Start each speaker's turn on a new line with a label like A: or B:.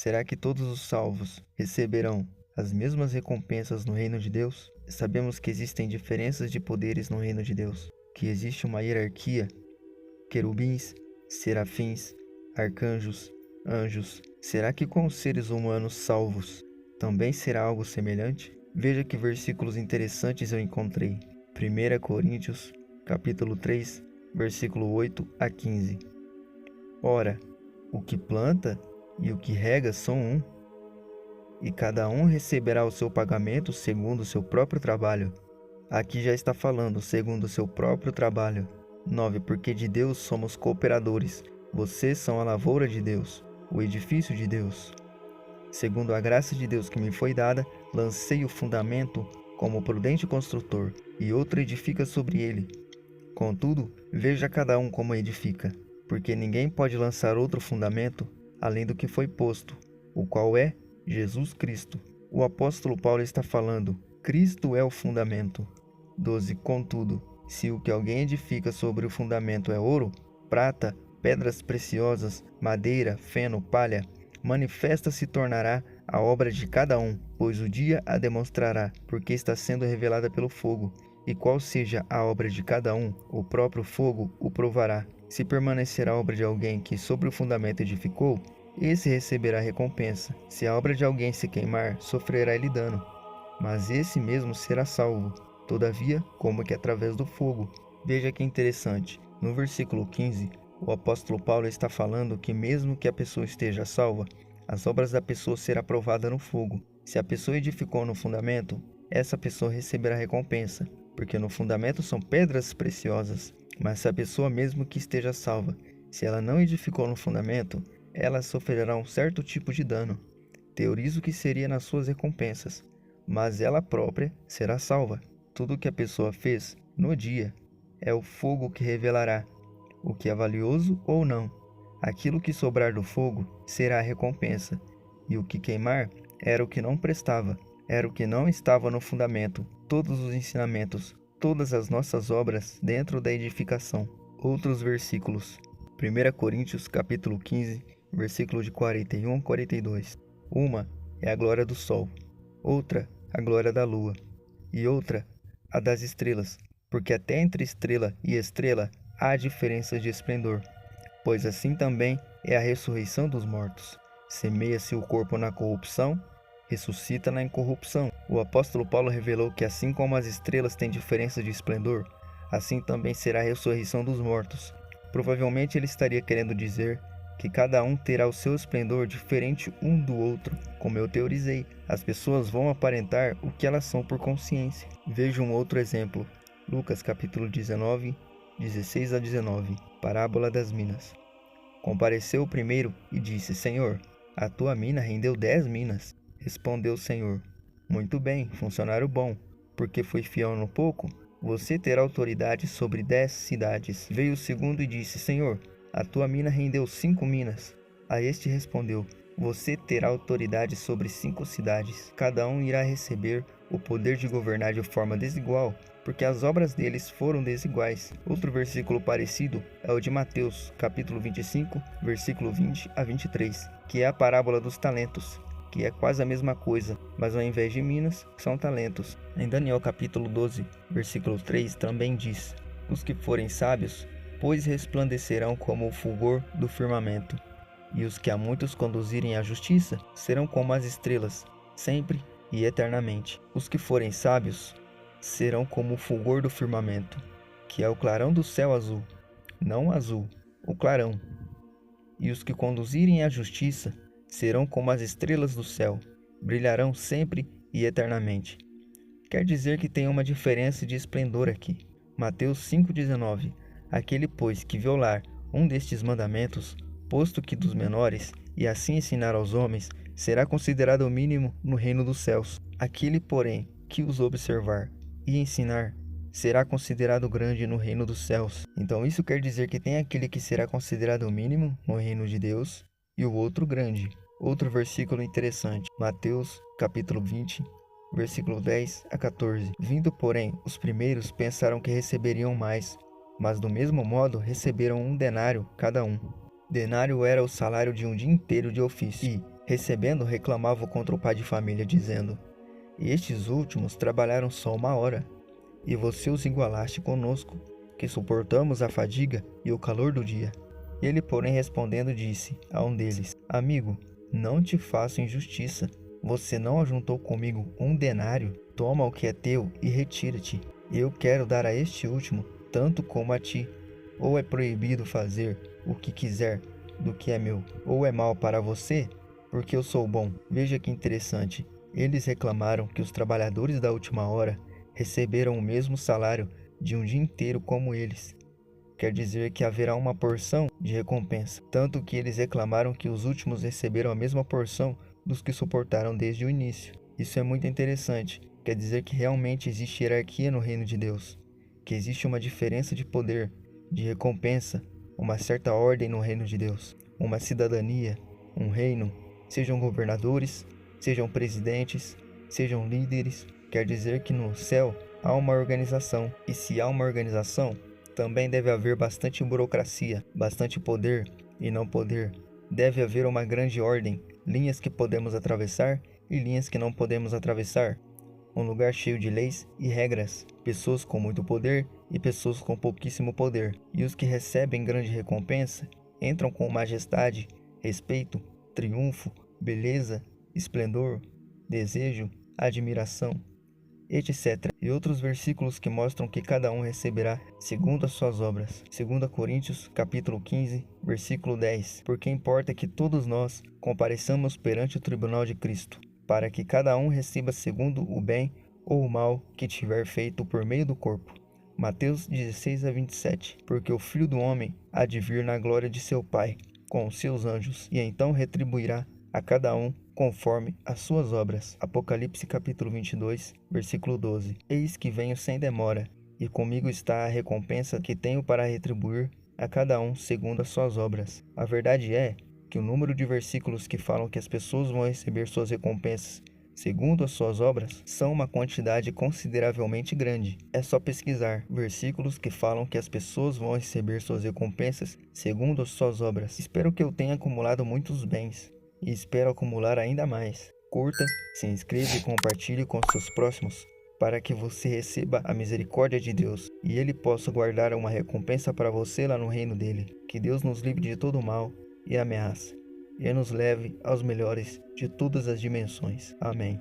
A: Será que todos os salvos receberão as mesmas recompensas no reino de Deus? Sabemos que existem diferenças de poderes no reino de Deus, que existe uma hierarquia, querubins, serafins, arcanjos, anjos. Será que com os seres humanos salvos também será algo semelhante? Veja que versículos interessantes eu encontrei. 1 Coríntios, capítulo 3, versículo 8 a 15. Ora, o que planta e o que rega são um, e cada um receberá o seu pagamento segundo o seu próprio trabalho. Aqui já está falando segundo o seu próprio trabalho. 9. Porque de Deus somos cooperadores. Vocês são a lavoura de Deus, o edifício de Deus. Segundo a graça de Deus que me foi dada, lancei o fundamento como prudente construtor, e outro edifica sobre ele. Contudo, veja cada um como edifica, porque ninguém pode lançar outro fundamento além do que foi posto, o qual é Jesus Cristo. O apóstolo Paulo está falando, Cristo é o fundamento. 12. Contudo, se o que alguém edifica sobre o fundamento é ouro, prata, pedras preciosas, madeira, feno, palha, manifesta se tornará a obra de cada um, pois o dia a demonstrará, porque está sendo revelada pelo fogo. E qual seja a obra de cada um, o próprio fogo o provará. Se permanecer a obra de alguém que sobre o fundamento edificou, esse receberá recompensa. Se a obra de alguém se queimar, sofrerá ele dano, mas esse mesmo será salvo, todavia, como que através do fogo. Veja que interessante, no versículo 15, o apóstolo Paulo está falando que mesmo que a pessoa esteja salva, as obras da pessoa serão provadas no fogo. Se a pessoa edificou no fundamento, essa pessoa receberá recompensa, porque no fundamento são pedras preciosas. Mas se a pessoa mesmo que esteja salva, se ela não edificou no fundamento, ela sofrerá um certo tipo de dano. Teorizo que seria nas suas recompensas, mas ela própria será salva. Tudo o que a pessoa fez no dia é o fogo que revelará o que é valioso ou não. Aquilo que sobrar do fogo será a recompensa, e o que queimar era o que não prestava, era o que não estava no fundamento. Todos os ensinamentos, todas as nossas obras dentro da edificação. Outros versículos. 1 Coríntios capítulo 15, versículo de 41 a 42. Uma é a glória do sol, outra a glória da lua, e outra a das estrelas, porque até entre estrela e estrela há diferenças de esplendor. Pois assim também é a ressurreição dos mortos. Semeia-se o corpo na corrupção, ressuscita na incorrupção. O apóstolo Paulo revelou que assim como as estrelas têm diferença de esplendor, assim também será a ressurreição dos mortos. Provavelmente ele estaria querendo dizer que cada um terá o seu esplendor diferente um do outro. Como eu teorizei, as pessoas vão aparentar o que elas são por consciência. Veja um outro exemplo. Lucas capítulo 19, 16 a 19. Parábola das minas. Compareceu o primeiro e disse, Senhor, a tua mina rendeu 10 minas. Respondeu o Senhor, muito bem, funcionário bom, porque foi fiel no pouco, você terá autoridade sobre 10 cidades. Veio o segundo e disse, Senhor, a tua mina rendeu 5 minas. A este respondeu, você terá autoridade sobre 5 cidades. Cada um irá receber o poder de governar de forma desigual, porque as obras deles foram desiguais. Outro versículo parecido é o de Mateus, capítulo 25, versículo 20 a 23, que é a parábola dos talentos, que é quase a mesma coisa, mas ao invés de minas, são talentos. Em Daniel capítulo 12, versículo 3, também diz, os que forem sábios, pois resplandecerão como o fulgor do firmamento, e os que a muitos conduzirem à justiça, serão como as estrelas, sempre e eternamente. Os que forem sábios, serão como o fulgor do firmamento, que é o clarão do céu azul, não azul, o clarão. E os que conduzirem à justiça, serão como as estrelas do céu, brilharão sempre e eternamente. Quer dizer que tem uma diferença de esplendor aqui. Mateus 5,19. Aquele, pois, que violar um destes mandamentos, posto que dos menores, e assim ensinar aos homens, será considerado o mínimo no reino dos céus. Aquele, porém, que os observar e ensinar, será considerado grande no reino dos céus. Então isso quer dizer que tem aquele que será considerado o mínimo no reino de Deus, e o outro grande. Outro versículo interessante, Mateus capítulo 20, versículo 10 a 14. Vindo, porém, os primeiros pensaram que receberiam mais, mas do mesmo modo receberam 1 denário cada um. Denário era o salário de um dia inteiro de ofício. E, Recebendo, reclamavam contra o pai de família, dizendo: estes últimos trabalharam só 1 hora, e você os igualaste conosco, que suportamos a fadiga e o calor do dia. Ele, porém, respondendo, disse a um deles: amigo, não te faço injustiça. Você não ajuntou comigo 1 denário? Toma o que é teu e retira-te. Eu quero dar a este último, tanto como a ti. Ou é proibido fazer o que quiser do que é meu, ou é mal para você, porque eu sou bom. Veja que interessante. Eles reclamaram que os trabalhadores da última hora receberam o mesmo salário de um dia inteiro como eles. Quer dizer que haverá uma porção de recompensa, tanto que eles reclamaram que os últimos receberam a mesma porção dos que suportaram desde o início. Isso é muito interessante, quer dizer que realmente existe hierarquia no reino de Deus, que existe uma diferença de poder, de recompensa, uma certa ordem no reino de Deus, uma cidadania, um reino, sejam governadores, sejam presidentes, sejam líderes. Quer dizer que no céu há uma organização, e se há uma organização, também deve haver bastante burocracia, bastante poder e não poder. Deve haver uma grande ordem, linhas que podemos atravessar e linhas que não podemos atravessar. Um lugar cheio de leis e regras, pessoas com muito poder e pessoas com pouquíssimo poder. E os que recebem grande recompensa entram com majestade, respeito, triunfo, beleza, esplendor, desejo, admiração, etc. E outros versículos que mostram que cada um receberá segundo as suas obras. 2 Coríntios, capítulo 15, versículo 10. Porque importa que todos nós compareçamos perante o tribunal de Cristo, para que cada um receba segundo o bem ou o mal que tiver feito por meio do corpo. Mateus 16 a 27. Porque o Filho do Homem há de vir na glória de seu Pai, com os seus anjos, e então retribuirá a cada um conforme as suas obras. Apocalipse capítulo 22, versículo 12. Eis que venho sem demora, e comigo está a recompensa que tenho para retribuir a cada um segundo as suas obras. A verdade é que o número de versículos que falam que as pessoas vão receber suas recompensas segundo as suas obras são uma quantidade consideravelmente grande. É só pesquisar versículos que falam que as pessoas vão receber suas recompensas segundo as suas obras. Espero que eu tenha acumulado muitos bens e espero acumular ainda mais. Curta, se inscreva e compartilhe com seus próximos, para que você receba a misericórdia de Deus e Ele possa guardar uma recompensa para você lá no reino dele. Que Deus nos livre de todo mal e ameaça, e nos leve aos melhores de todas as dimensões. Amém.